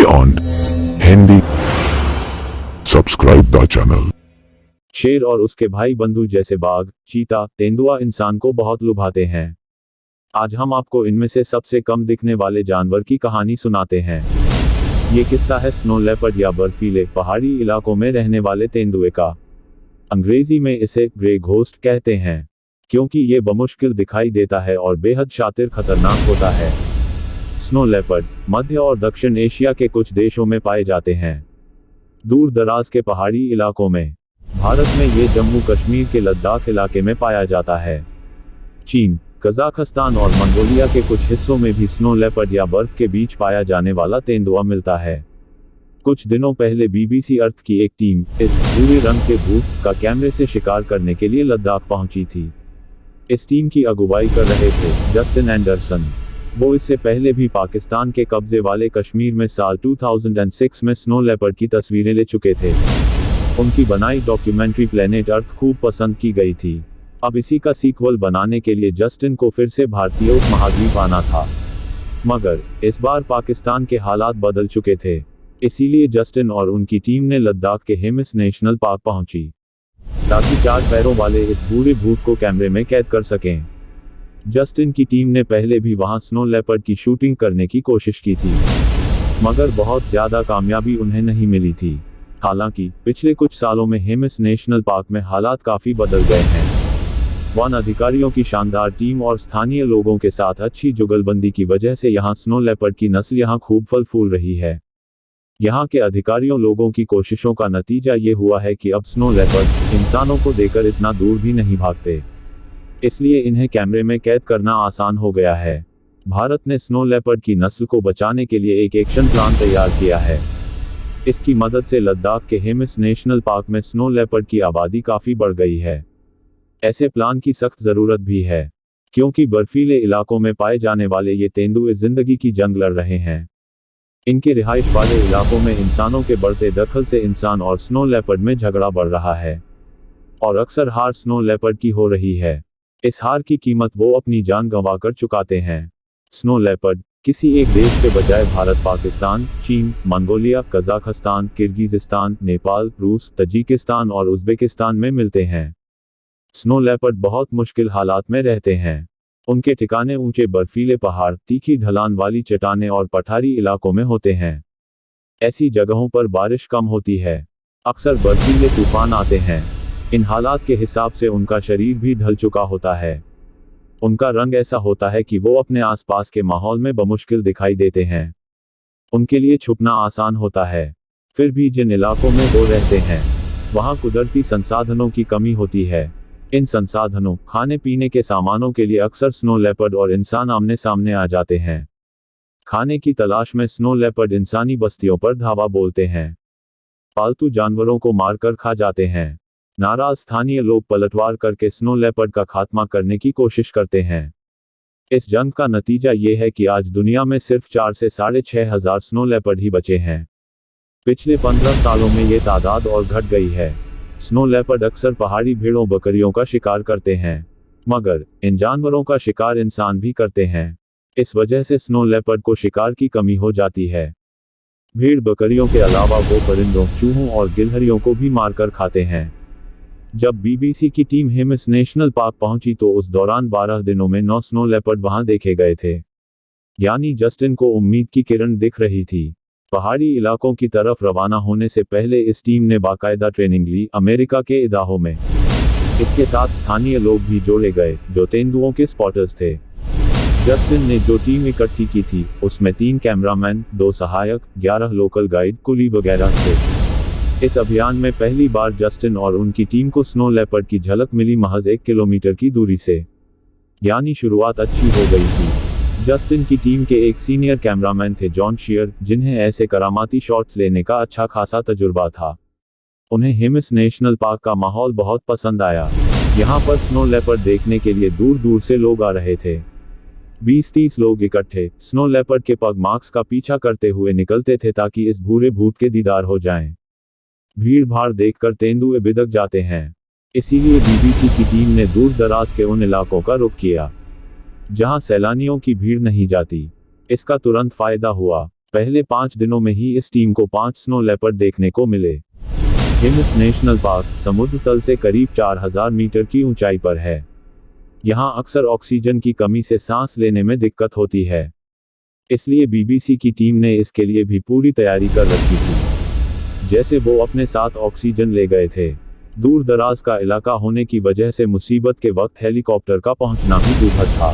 Beyond Hindi. Subscribe the channel. शेर और उसके भाई बंधु जैसे बाघ, चीता, तेंदुआ इंसान को बहुत लुभाते हैं। आज हम आपको इनमें से सबसे कम दिखने वाले जानवर की कहानी सुनाते हैं। ये किस्सा है स्नो लेपर्ड या बर्फीले पहाड़ी इलाकों में रहने वाले तेंदुए का। अंग्रेजी में इसे ग्रे घोस्ट कहते हैं, क्योंकि ये बमुश्किल दिखाई देता है और बेहद शातिर खतरनाक होता है। स्नो लेपर्ड मध्य और दक्षिण एशिया के कुछ देशों में पाए जाते हैं। दूर दराज के पहाड़ी इलाकों में, भारत में ये जम्मू कश्मीर के लद्दाख इलाके में पाया जाता है। चीन, कजाकिस्तान और मंगोलिया के कुछ हिस्सों में भी स्नो लेपर्ड या बर्फ के बीच पाया जाने वाला तेंदुआ मिलता है। कुछ दिनों पहले BBC अर्थ की एक टीम इस भूरे रंग के भूत का कैमरे से शिकार करने के लिए लद्दाख पहुंची थी। इस टीम की अगुवाई कर रहे थे जस्टिन एंडरसन। वो इससे पहले भी पाकिस्तान के कब्जे वाले कश्मीर में साल 2006 में स्नो लेपर्ड की तस्वीरें ले चुके थे। उनकी बनाई डॉक्यूमेंट्री प्लेनेट अर्थ खूब पसंद की गई थी। अब इसी का सीक्वल बनाने के लिए जस्टिन को फिर से भारतीय उपमहाद्वीप आना था, मगर इस बार पाकिस्तान के हालात बदल चुके थे। इसीलिए जस्टिन और उनकी टीम ने लद्दाख के हेमिस नेशनल पार्क पहुंची, ताकि 4 पैरों वाले इस भूरे भूत को कैमरे में कैद कर सकें। जस्टिन की टीम ने पहले भी वहां स्नो लेपर्ड की शूटिंग करने की कोशिश की थी, मगर बहुत ज्यादा कामयाबी उन्हें नहीं मिली थी। हालांकि पिछले कुछ सालों में हेमिस नेशनल पार्क में हालात काफी बदल गए हैं। वन अधिकारियों की शानदार टीम और स्थानीय लोगों के साथ अच्छी जुगलबंदी की वजह से यहां स्नो लेपर्ड की नस्ल यहां खूब फल फूल रही है। यहां के अधिकारियों लोगों की कोशिशों का नतीजा ये हुआ है कि अब स्नो लेपर्ड इंसानों को देकर इतना दूर भी नहीं भागते, इसलिए इन्हें कैमरे में कैद करना आसान हो गया है। भारत ने स्नो लेपर्ड की नस्ल को बचाने के लिए एक एक्शन प्लान तैयार किया है। इसकी मदद से लद्दाख के हेमिस नेशनल पार्क में स्नो लेपर्ड की आबादी काफी बढ़ गई है। ऐसे प्लान की सख्त जरूरत भी है, क्योंकि बर्फीले इलाकों में पाए जाने वाले ये तेंदुए जिंदगी की जंग लड़ रहे हैं। इनके रिहाइश वाले इलाकों में इंसानों के बढ़ते दखल से इंसान और स्नो लेपर्ड में झगड़ा बढ़ रहा है, और अक्सर हार स्नो लेपर्ड की हो रही है। इस हार की कीमत वो अपनी जान गंवाकर चुकाते हैं। स्नो लेपर्ड किसी एक देश के बजाय भारत, पाकिस्तान, चीन, मंगोलिया, कजाकिस्तान, किर्गिजिस्तान, नेपाल, रूस, तजिकिस्तान और उज़्बेकिस्तान में मिलते हैं। स्नो लेपर्ड बहुत मुश्किल हालात में रहते हैं। उनके ठिकाने ऊंचे बर्फीले पहाड़, तीखी ढलान वाली चट्टानें और पठारी इलाकों में होते हैं। ऐसी जगहों पर बारिश कम होती है, अक्सर बर्फीले तूफान आते हैं। इन हालात के हिसाब से उनका शरीर भी ढल चुका होता है। उनका रंग ऐसा होता है कि वो अपने आसपास के माहौल में बमुश्किल दिखाई देते हैं। उनके लिए छुपना आसान होता है। फिर भी जिन इलाकों में वो रहते हैं, वहाँ कुदरती संसाधनों की कमी होती है। इन संसाधनों, खाने पीने के सामानों के लिए अक्सर स्नो लेपर्ड और इंसान आमने सामने आ जाते हैं। खाने की तलाश में स्नो लेपर्ड इंसानी बस्तियों पर धावा बोलते हैं, पालतू जानवरों को मारकर खा जाते हैं। नाराज स्थानीय लोग पलटवार करके स्नो लेपर्ड का खात्मा करने की कोशिश करते हैं। इस जंग का नतीजा ये है कि आज दुनिया में सिर्फ 4 से 6.5 हजार स्नो लेपर्ड ही बचे हैं। पिछले 15 सालों में ये तादाद और घट गई है। स्नो लेपर्ड अक्सर पहाड़ी भेड़ों बकरियों का शिकार करते हैं, मगर इन जानवरों का शिकार इंसान भी करते हैं। इस वजह से स्नो लेपर्ड को शिकार की कमी हो जाती है। भेड़ बकरियों के अलावा वो परिंदों, चूहों और गिलहरियों को भी मारकर खाते हैं। जब BBC की टीम हेमिस नेशनल पार्क पहुंची तो उस दौरान 12 दिनों में 9 स्नो लेपर्ड वहां देखे गए थे। यानी जस्टिन को उम्मीद की किरण दिख रही थी। पहाड़ी इलाकों की तरफ रवाना होने से पहले इस टीम ने बाकायदा ट्रेनिंग ली, अमेरिका के इदाहो में। इसके साथ स्थानीय लोग भी जोड़े गए, जो तेंदुओं के स्पॉटर्स थे। जस्टिन ने जो टीम इकट्ठी की थी, उसमें 3 कैमरामैन, 2 सहायक, 11 लोकल गाइड, कुली वगैरह थे। इस अभियान में पहली बार जस्टिन और उनकी टीम को स्नो लेपर्ड की झलक मिली महज 1 किलोमीटर की दूरी से। यानी शुरुआत अच्छी हो गई थी। जस्टिन की टीम के एक सीनियर कैमरामैन थे जॉन शीयर, जिन्हें ऐसे करामाती शॉट्स लेने का अच्छा खासा तजुर्बा था। उन्हें हेमिस नेशनल पार्क का माहौल बहुत पसंद आया। यहाँ पर स्नो लेपर्ड देखने के लिए दूर दूर से लोग आ रहे थे। 20-30 लोग इकट्ठे स्नो लेपर्ड के पग मार्क्स का पीछा करते हुए निकलते थे, ताकि इस भूरे भूत के दीदार हो जाएं। भीड़ भाड़ देखकर तेंदुए बिदक जाते हैं। इसीलिए BBC की टीम ने दूर दराज के उन इलाकों का रुख किया, जहां सैलानियों की भीड़ नहीं जाती। इसका तुरंत फायदा हुआ। पहले 5 दिनों में ही इस टीम को 5 स्नो लेपर्ड देखने को मिले। हिम्स नेशनल पार्क समुद्र तल से करीब 4000 मीटर की ऊंचाई पर है। यहाँ अक्सर ऑक्सीजन की कमी से सांस लेने में दिक्कत होती है, इसलिए बीबीसी की टीम ने इसके लिए भी पूरी तैयारी कर रखी थी। जैसे वो अपने साथ ऑक्सीजन ले गए थे। दूर दराज का इलाका होने की वजह से मुसीबत के वक्त हेलीकॉप्टर का पहुंचना भी दुर्लभ था,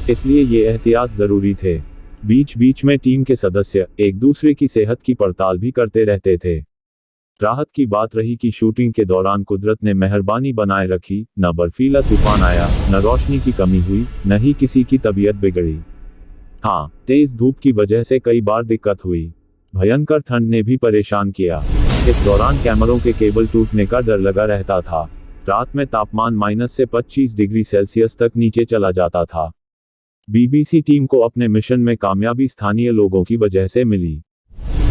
इसलिए ये एहतियात जरूरी थे। बीच बीच में टीम के सदस्य एक दूसरे की सेहत की पड़ताल भी करते रहते थे। राहत की बात रही कि शूटिंग के दौरान कुदरत ने मेहरबानी बनाए रखी, न बर्फीला तूफान आया, न रोशनी की कमी हुई, न ही किसी की तबीयत बिगड़ी। हाँ, तेज धूप की वजह से कई बार दिक्कत हुई। भयंकर ठंड ने भी परेशान किया। इस दौरान कैमरों के केबल टूटने का डर लगा रहता था। रात में तापमान माइनस से 25 डिग्री सेल्सियस तक नीचे चला जाता था। बीबीसी टीम को अपने मिशन में कामयाबी स्थानीय लोगों की वजह से मिली।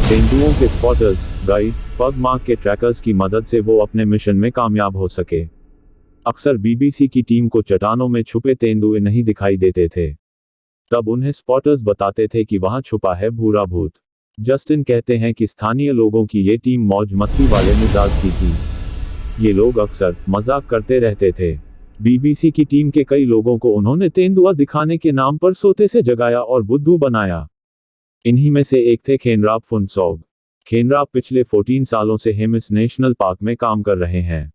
तेंदुओं के स्पॉटर्स, गाइड, पग मार्क के ट्रैकर्स की मदद से वो अपने मिशन में कामयाब हो सके। अक्सर बीबीसी की टीम को चट्टानों में छुपे तेंदुए नहीं दिखाई देते थे। तब उन्हें स्पॉटर्स बताते थे कि वहां छुपा है भूरा भूत। जस्टिन कहते हैं कि स्थानीय लोगों की ये टीम मौज मस्ती वाले मिजाज की थी। ये लोग अक्सर मजाक करते रहते थे। बीबीसी की टीम के कई लोगों को उन्होंने तेंदुआ दिखाने के नाम पर सोते से जगाया और बुद्धू बनाया। इन्हीं में से एक थे खेनराब फुनसोग। खेनराब पिछले 14 सालों से हिम्स नेशनल पार्क में काम कर रहे हैं।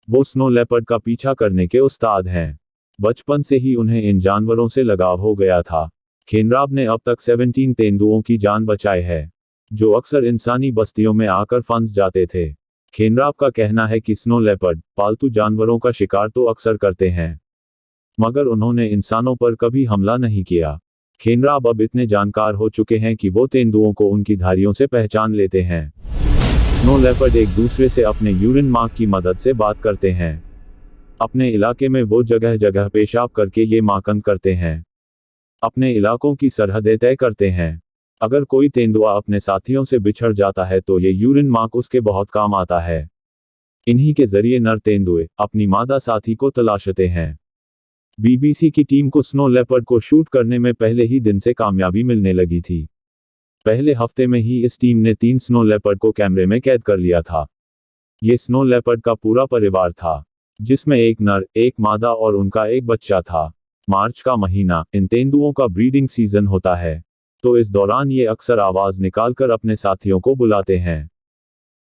वो स्नो लेपर्ड का पीछा करने के उस्ताद हैं। बचपन से ही उन्हें इन जानवरों से लगाव हो गया था। खेनराब ने अब तक 17 तेंदुओं की जान बचाई है, जो अक्सर इंसानी बस्तियों में आकर फंस जाते थे। खेनराब का कहना है कि स्नो लेपर्ड पालतू जानवरों का शिकार तो अक्सर करते हैं, मगर उन्होंने इंसानों पर कभी हमला नहीं किया। खेनराब अब इतने जानकार हो चुके हैं कि वो तेंदुओं को उनकी धारियों से पहचान लेते हैं। स्नो लेपर्ड एक दूसरे से अपने यूरिन मार्क की मदद से बात करते हैं। अपने इलाके में वो जगह जगह पेशाब करके ये मार्कन करते हैं। अपने इलाकों की सरहदें तय करते हैं। अगर कोई तेंदुआ अपने साथियों से बिछड़ जाता है तो ये यूरिन मार्क उसके बहुत काम आता है। इन्हीं के जरिए नर तेंदुए अपनी मादा साथी को तलाशते हैं। बीबीसी की टीम को स्नो लेपर्ड को शूट करने में पहले ही दिन से कामयाबी मिलने लगी थी। पहले हफ्ते में ही इस टीम ने 3 स्नो लेपर्ड को कैमरे में कैद कर लिया था। ये स्नो लेपर्ड का पूरा परिवार था, जिसमें एक नर, एक मादा और उनका एक बच्चा था। मार्च का महीना इन तेंदुओं का ब्रीडिंग सीजन होता है, तो इस दौरान ये अक्सर आवाज निकालकर अपने साथियों को बुलाते हैं।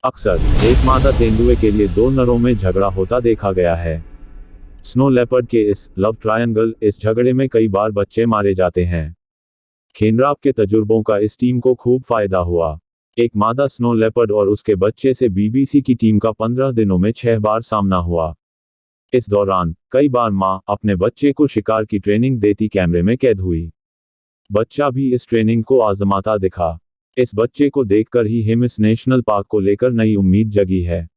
अक्सर एक मादा तेंदुए के लिए 2 नरों में झगड़ा होता देखा गया है। स्नो लेपर्ड के इस लव ट्रायंगल इस झगड़े में कई बार बच्चे मारे जाते हैं। खेनराब के तजुर्बों का इस टीम को खूब फायदा हुआ। एक मादा स्नो लेपर्ड और उसके बच्चे से बीबीसी की टीम का 15 दिनों में 6 बार सामना हुआ। इस दौरान कई बार मां अपने बच्चे को शिकार की ट्रेनिंग देती कैमरे में कैद हुई। बच्चा भी इस ट्रेनिंग को आजमाता दिखा। इस बच्चे को देखकर ही हिम्स नेशनल पार्क को लेकर नई उम्मीद जगी है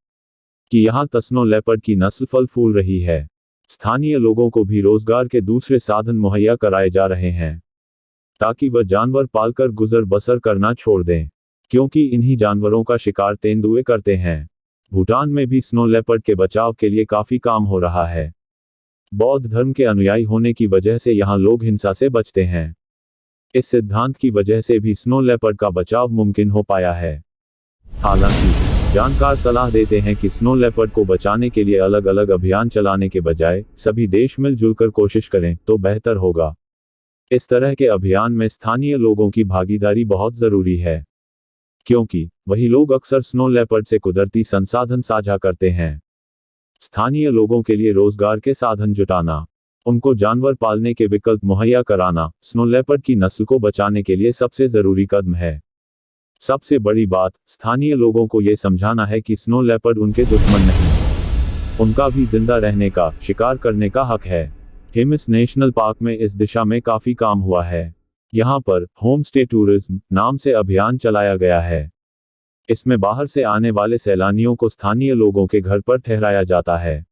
कि यहाँ स्नो लेपर्ड की नस्ल फल फूल रही है। स्थानीय लोगों को भी रोजगार के दूसरे साधन मुहैया कराए जा रहे हैं, ताकि वह जानवर पालकर गुजर बसर करना छोड़ दें, क्योंकि इन्हीं जानवरों का शिकार तेंदुए करते हैं। भूटान में भी स्नो लेपर्ड के बचाव के लिए काफी काम हो रहा है। बौद्ध धर्म के अनुयायी होने की वजह से यहाँ लोग हिंसा से बचते हैं। इस सिद्धांत की वजह से भी स्नो लेपर्ड का बचाव मुमकिन हो पाया है। हालांकि जानकार सलाह देते हैं कि स्नो लेपर्ड को बचाने के लिए अलग अलग अभियान चलाने के बजाय सभी देश मिलजुल कर कोशिश करें तो बेहतर होगा। इस तरह के अभियान में स्थानीय लोगों की भागीदारी बहुत जरूरी है, क्योंकि वही लोग अक्सर स्नो लेपर्ड से कुदरती संसाधन साझा करते हैं। स्थानीय लोगों के लिए रोजगार के साधन जुटाना, उनको जानवर पालने के विकल्प मुहैया कराना स्नो लेपर्ड की नस्ल को बचाने के लिए सबसे जरूरी कदम है। सबसे बड़ी बात स्थानीय लोगों को ये समझाना है कि स्नो लेपर्ड उनके दुश्मन नहीं, उनका भी जिंदा रहने का, शिकार करने का हक है। हिम्स नेशनल पार्क में इस दिशा में काफी काम हुआ है। यहाँ पर होम स्टे टूरिज्म नाम से अभियान चलाया गया है। इसमें बाहर से आने वाले सैलानियों को स्थानीय लोगों के घर पर ठहराया जाता है।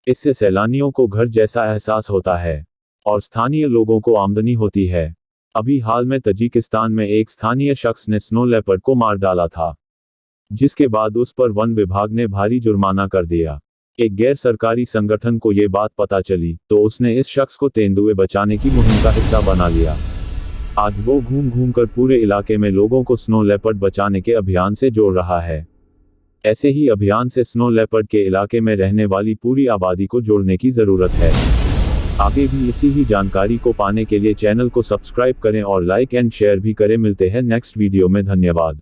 इससे सैलानियों को घर जैसा एहसास होता है और स्थानीय लोगों को आमदनी होती है। अभी हाल में तजिकिस्तान में एक स्थानीय शख्स ने स्नो लेपर्ड को मार डाला था, जिसके बाद उस पर वन विभाग ने भारी जुर्माना कर दिया। एक गैर सरकारी संगठन को ये बात पता चली तो उसने इस शख्स को तेंदुए बचाने की मुहिम का हिस्सा बना लिया। आज वो घूम घूम कर पूरे इलाके में लोगों को स्नो लेपर्ड बचाने के अभियान से जोड़ रहा है। ऐसे ही अभियान से स्नो लेपर्ड के इलाके में रहने वाली पूरी आबादी को जोड़ने की जरूरत है। आगे भी इसी ही जानकारी को पाने के लिए चैनल को सब्सक्राइब करें और लाइक एंड शेयर भी करें। मिलते हैं नेक्स्ट वीडियो में। धन्यवाद।